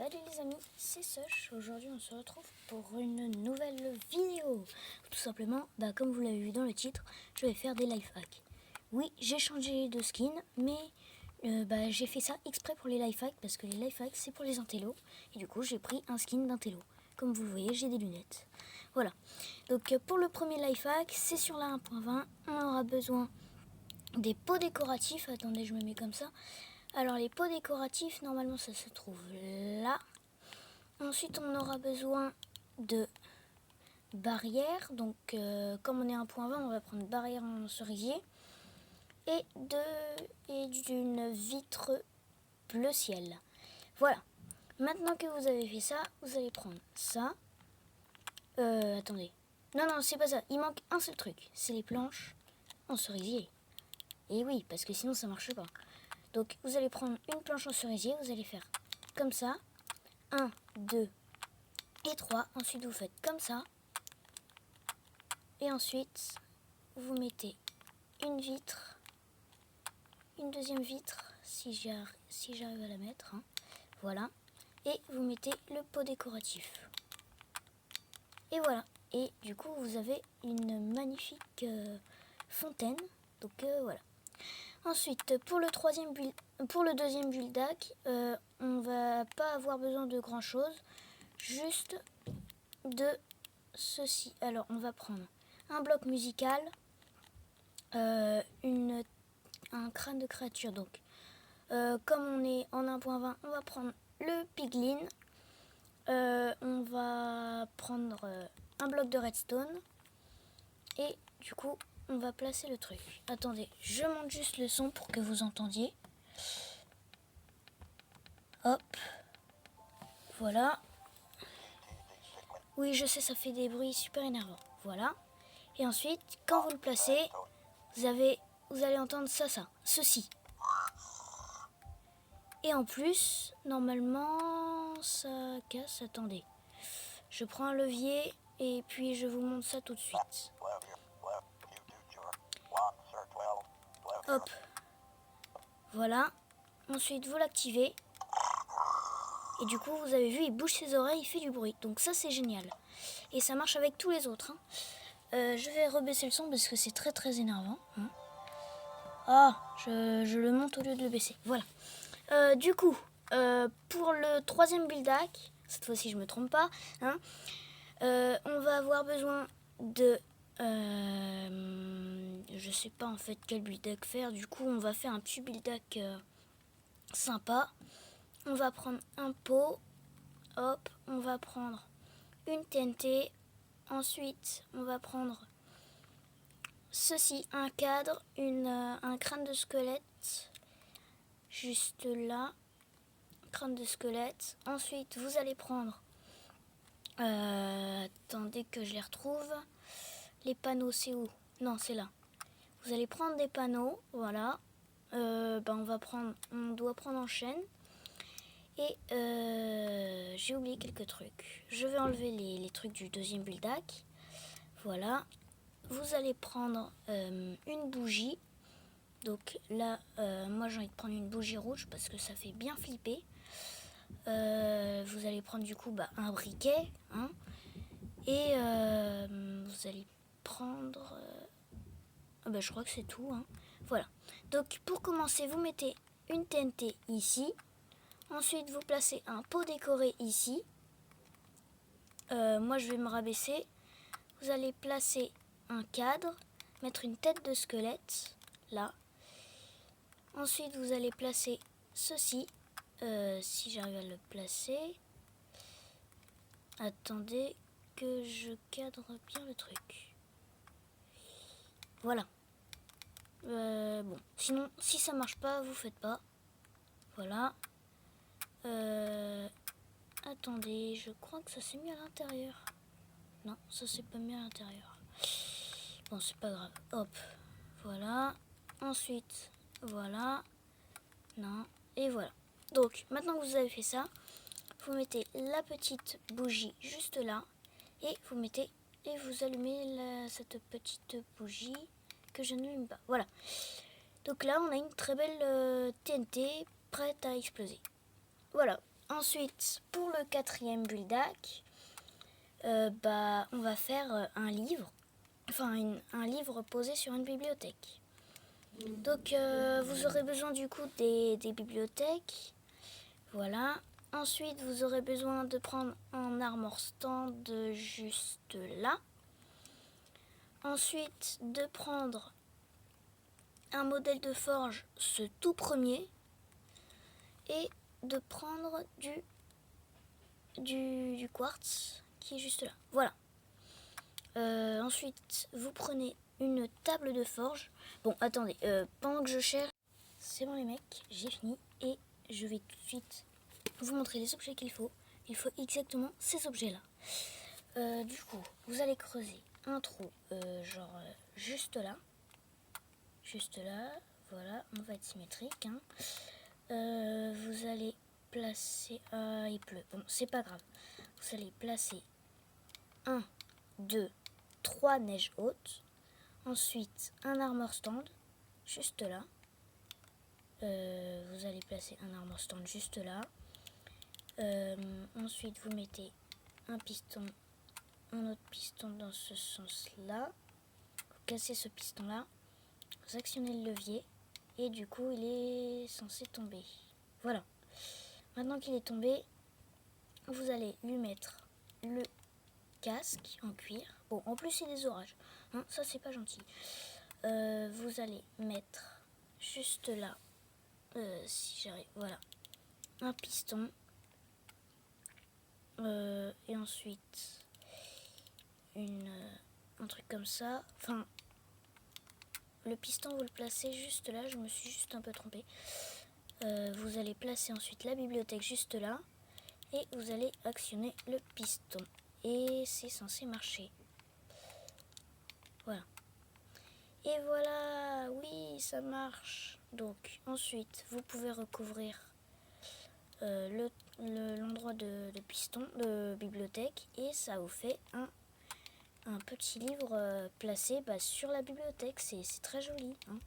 Salut les amis, c'est Soch. Aujourd'hui on se retrouve pour une nouvelle vidéo. Tout simplement, comme vous l'avez vu dans le titre, je vais faire des life hacks. Oui, j'ai changé de skin, mais j'ai fait ça exprès pour les life hacks, parce que les life hacks c'est pour les intellos. Et du coup j'ai pris un skin d'intello. Comme vous le voyez, j'ai des lunettes. Voilà. Donc pour le premier life hack, c'est sur la 1.20. On aura besoin des pots décoratifs. Attendez, je me mets comme ça. Alors les pots décoratifs, normalement ça se trouve là. Ensuite on aura besoin de barrières. Donc comme on est 1.20, on va prendre barrière en cerisier. Et d'une vitre bleu ciel. Voilà. Maintenant que vous avez fait ça, vous allez prendre ça. Attendez. Non, c'est pas ça. Il manque un seul truc. C'est les planches en cerisier. Et oui, parce que sinon ça marche pas. Donc vous allez prendre une planche en cerisier, vous allez faire comme ça, 1, 2 et 3. Ensuite vous faites comme ça. Et ensuite vous mettez une vitre, une deuxième vitre, si j'arrive à la mettre. Voilà. Et vous mettez le pot décoratif. Et voilà. Et du coup vous avez une magnifique fontaine. Donc voilà. Ensuite, pour le deuxième build hack, on va pas avoir besoin de grand chose, juste de ceci. Alors, on va prendre un bloc musical, un crâne de créature. Donc, comme on est en 1.20, on va prendre le piglin. On va prendre un bloc de redstone et du coup, on va placer le truc. Attendez, je monte juste le son pour que vous entendiez. Hop. Voilà. Oui, je sais, ça fait des bruits super énervants. Voilà. Et ensuite, quand vous le placez, vous allez entendre ceci. Et en plus, normalement, ça casse. Attendez. Je prends un levier et puis je vous montre ça tout de suite. Hop. Voilà. Ensuite, vous l'activez. Et du coup, vous avez vu, il bouge ses oreilles, il fait du bruit. Donc ça, c'est génial. Et ça marche avec tous les autres. Je vais rebaisser le son parce que c'est très très énervant. Je le monte au lieu de le baisser. Voilà. Du coup, pour le troisième build hack, cette fois-ci je me trompe pas, on va avoir besoin de... je sais pas en fait quel build hack faire. Du coup, on va faire un petit build hack sympa. On va prendre un pot. Hop, on va prendre une TNT. Ensuite, on va prendre ceci, un cadre, un crâne de squelette. Juste là. Crâne de squelette. Ensuite, vous allez prendre... attendez que je les retrouve. Les panneaux, c'est où? Non, c'est là. Vous allez prendre des panneaux. Voilà. On doit prendre en chaîne. Et j'ai oublié quelques trucs. Je vais enlever les trucs du deuxième build hack. Voilà. Vous allez prendre une bougie. Donc là, moi j'ai envie de prendre une bougie rouge parce que ça fait bien flipper. Vous allez prendre du coup un briquet. Et vous allez prendre... je crois que c'est tout. Voilà. Donc pour commencer, vous mettez une TNT ici. Ensuite, vous placez un pot décoré ici. Moi, je vais me rabaisser. Vous allez placer un cadre, mettre une tête de squelette, là. Ensuite, vous allez placer ceci, si j'arrive à le placer. Attendez que je cadre bien le truc. Voilà. Sinon, si ça marche pas, vous faites pas. Voilà. Attendez, je crois que ça s'est mis à l'intérieur. Non, ça s'est pas mis à l'intérieur. Bon, c'est pas grave. Hop, voilà. Ensuite, voilà. Non, et voilà. Donc, maintenant que vous avez fait ça, vous mettez la petite bougie juste là. Et vous allumez cette petite bougie que je n'allume pas. Voilà. Donc là, on a une très belle TNT prête à exploser. Voilà. Ensuite, pour le quatrième build-up, on va faire un livre, un livre posé sur une bibliothèque. Donc vous aurez besoin du coup des bibliothèques, voilà. Ensuite vous aurez besoin de prendre un armor stand juste là. Ensuite de prendre un modèle de forge, ce tout premier, et de prendre du quartz qui est juste là, voilà. Ensuite vous prenez une table de forge. Bon, attendez, pendant que je cherche, c'est bon les mecs, j'ai fini et je vais tout de suite vous montrer les objets qu'il faut. Il faut exactement ces objets-là. Du coup, vous allez creuser un trou, juste là. Juste là, voilà, on va être symétrique. Hein. Vous allez placer... il pleut, bon, c'est pas grave. Vous allez placer 1, 2, 3 neiges hautes. Ensuite, un armor stand, juste là. Vous allez placer un armor stand juste là. Ensuite, vous mettez un autre piston dans ce sens-là. Vous cassez ce piston-là. Vous actionnez le levier. Et du coup, il est censé tomber. Voilà. Maintenant qu'il est tombé, vous allez lui mettre le casque en cuir. Bon, en plus, il y a des orages. Hein, ça, c'est pas gentil. Vous allez mettre juste là, si j'arrive, voilà, un piston. Et ensuite, un truc comme ça. Enfin, le piston, vous le placez juste là. Je me suis juste un peu trompée. Vous allez placer ensuite la bibliothèque juste là. Et vous allez actionner le piston. Et c'est censé marcher. Voilà. Et voilà, oui, ça marche. Donc, ensuite, vous pouvez recouvrir l'endroit de piston, de bibliothèque. Et ça vous fait un petit livre placé sur la bibliothèque. C'est très joli. Hein.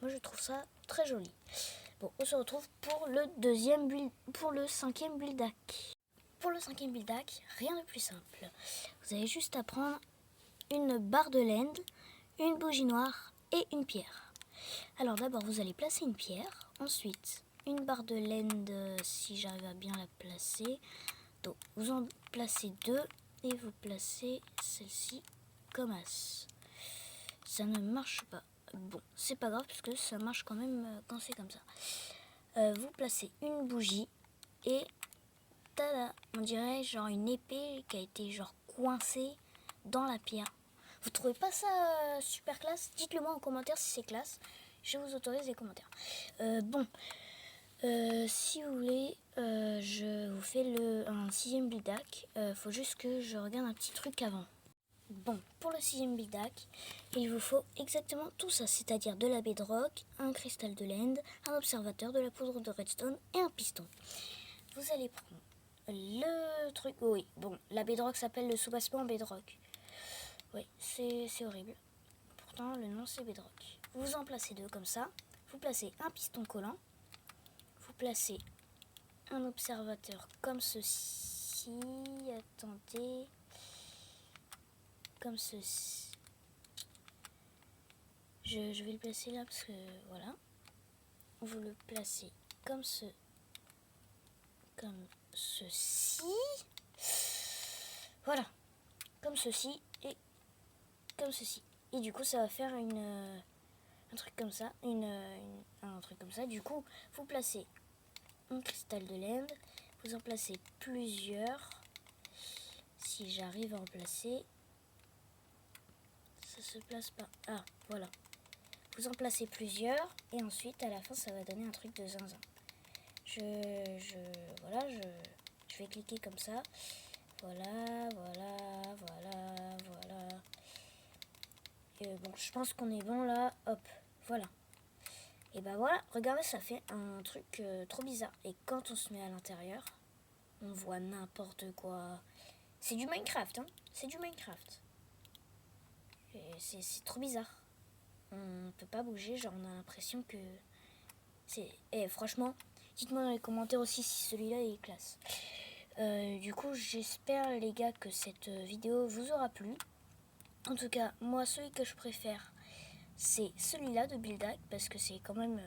Moi, je trouve ça très joli. Bon, on se retrouve pour le cinquième build-up. Pour le cinquième build-up, rien de plus simple. Vous avez juste à prendre une barre de laine, une bougie noire et une pierre. Alors d'abord, vous allez placer une pierre. Ensuite, une barre de laine, si j'arrive à bien la placer. Donc, vous en placez deux et vous placez celle-ci comme as. Ça ne marche pas. Bon, c'est pas grave parce que ça marche quand même quand c'est comme ça. Vous placez une bougie et tada, on dirait genre une épée qui a été genre coincée dans la pierre. Vous trouvez pas ça super classe? Dites-le moi en commentaire si c'est classe. Je vous autorise les commentaires. Si vous voulez, je vous fais un sixième build-up. Faut juste que je regarde un petit truc avant. Bon, pour le sixième build-up, il vous faut exactement tout ça, c'est-à-dire de la bedrock, un cristal de l'end, un observateur, de la poudre de redstone et un piston. Vous allez prendre le truc... Oui, bon, la bedrock s'appelle le soubassement bedrock. Oui, c'est horrible. Pourtant, le nom c'est bedrock. Vous en placez deux comme ça. Vous placez un piston collant. Vous placez un observateur comme ceci. Attendez... Comme ceci. Je vais le placer là parce que voilà. Vous le placez comme ceci. Voilà. Comme ceci et comme ceci. Et du coup, ça va faire un truc comme ça. Un truc comme ça. Du coup, vous placez un cristal de l'end. Vous en placez plusieurs. Si j'arrive à en placer. Ça se place pas. Ah, voilà. Vous en placez plusieurs et ensuite à la fin ça va donner un truc de zinzin. Je vais cliquer comme ça. Voilà. Et bon, je pense qu'on est bon là. Hop, voilà. Et ben voilà, regardez, ça fait un truc trop bizarre. Et quand on se met à l'intérieur, on voit n'importe quoi. C'est du Minecraft, hein. C'est du Minecraft. C'est trop bizarre. On peut pas bouger, genre on a l'impression que... franchement, Dites-moi dans les commentaires aussi si celui-là est classe. Du coup, j'espère les gars que cette vidéo vous aura plu. En tout cas, moi, celui que je préfère, c'est celui-là de Buildac parce que c'est quand même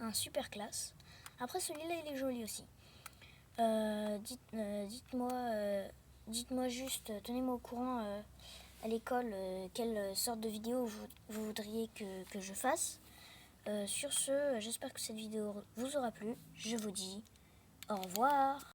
un super classe. Après, celui-là, il est joli aussi. Dites-moi juste, tenez-moi au courant à l'école quelle sorte de vidéo vous voudriez que je fasse. Sur ce, j'espère que cette vidéo vous aura plu. Je vous dis au revoir.